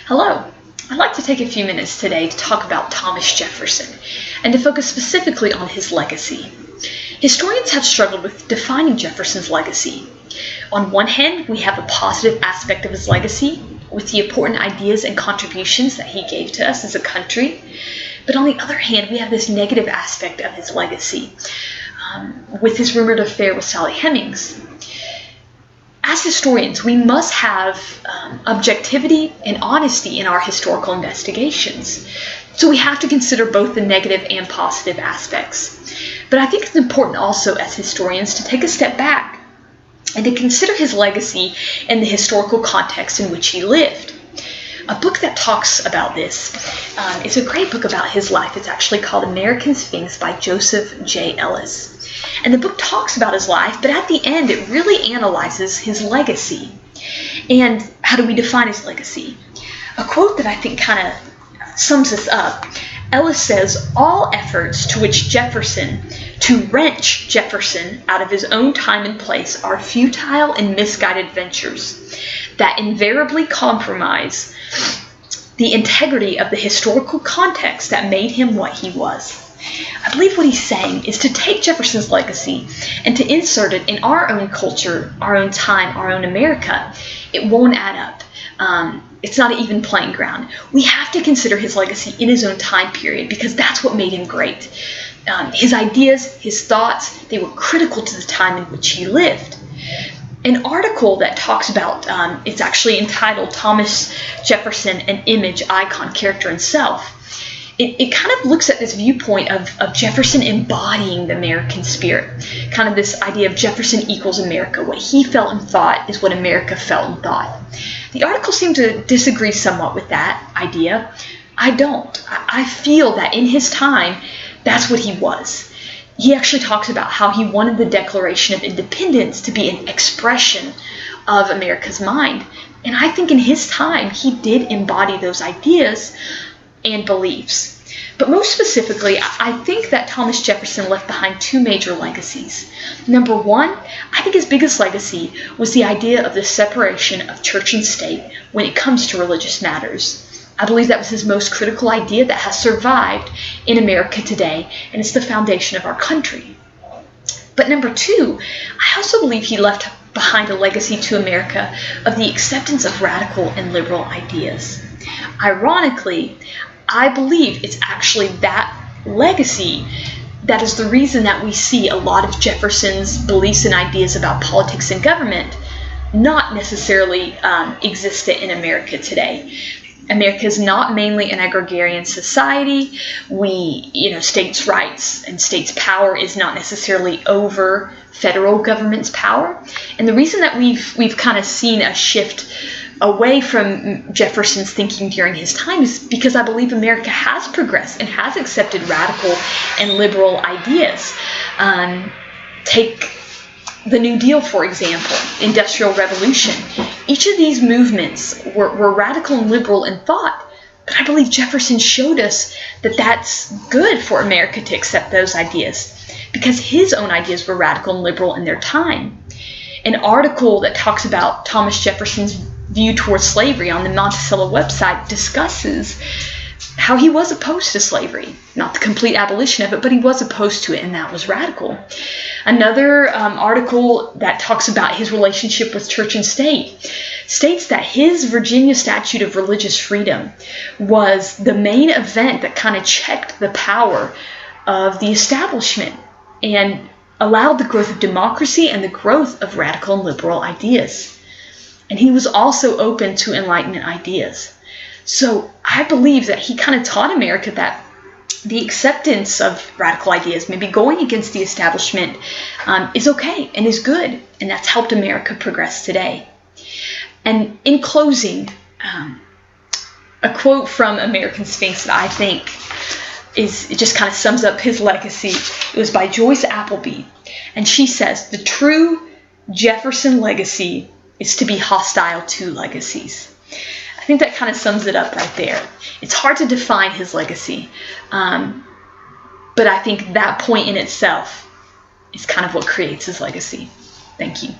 Hello. I'd like to take a few minutes today to talk about Thomas Jefferson and to focus specifically on his legacy. Historians have struggled with defining Jefferson's legacy. On one hand, we have a positive aspect of his legacy with the important ideas and contributions that he gave to us as a country. But on the other hand, we have this negative aspect of his legacy with his rumored affair with Sally Hemings. As historians, we must have objectivity and honesty in our historical investigations. So we have to consider both the negative and positive aspects. But I think it's important also as historians to take a step back and to consider his legacy in the historical context in which he lived. A book that talks about this is a great book about his life. It's actually called American Sphinx by Joseph J. Ellis. And the book talks about his life, but at the end it really analyzes his legacy. And how do we define his legacy? A quote that I think kind of sums this up. Ellis says, "All efforts to wrench Jefferson out of his own time and place are futile and misguided ventures that invariably compromise the integrity of the historical context that made him what he was." I believe what he's saying is to take Jefferson's legacy and to insert it in our own culture, our own time, our own America. It won't add up. It's not an even playing ground. We have to consider his legacy in his own time period because that's what made him great. His ideas, his thoughts, they were critical to the time in which he lived. An article that talks about, it's actually entitled Thomas Jefferson, an Image, Icon, Character, and Self. It kind of looks at this viewpoint of Jefferson embodying the American spirit, kind of this idea of Jefferson equals America. What he felt and thought is what America felt and thought. The article seemed to disagree somewhat with that idea. I don't. I feel that in his time, that's what he was. He actually talks about how he wanted the Declaration of Independence to be an expression of America's mind. And I think in his time, he did embody those ideas and beliefs. But most specifically, I think that Thomas Jefferson left behind two major legacies. Number one, I think his biggest legacy was the idea of the separation of church and state when it comes to religious matters. I believe that was his most critical idea that has survived in America today, and it's the foundation of our country. But number two, I also believe he left behind a legacy to America of the acceptance of radical and liberal ideas. Ironically, I believe it's actually that legacy that is the reason that we see a lot of Jefferson's beliefs and ideas about politics and government not necessarily existent in America today. America is not mainly an agrarian society. States' rights and states' power is not necessarily over federal government's power. And the reason that we've kind of seen a shift away from Jefferson's thinking during his time is because I believe America has progressed and has accepted radical and liberal ideas. Take the New Deal, for example, Industrial Revolution. Each of these movements were radical and liberal in thought, but I believe Jefferson showed us that that's good for America to accept those ideas because his own ideas were radical and liberal in their time. An article that talks about Thomas Jefferson's view towards slavery on the Monticello website discusses how he was opposed to slavery. Not the complete abolition of it, but he was opposed to it, and that was radical. Another article that talks about his relationship with church and state states that his Virginia Statute of Religious Freedom was the main event that kind of checked the power of the establishment and allowed the growth of democracy and the growth of radical and liberal ideas. And he was also open to Enlightenment ideas. So I believe that he kind of taught America that the acceptance of radical ideas, maybe going against the establishment, is okay and is good. And that's helped America progress today. And in closing, a quote from American Sphinx that I think it just kind of sums up his legacy. It was by Joyce Appleby. And she says, "The true Jefferson legacy is to be hostile to legacies." I think that kind of sums it up right there. It's hard to define his legacy, but I think that point in itself is kind of what creates his legacy. Thank you.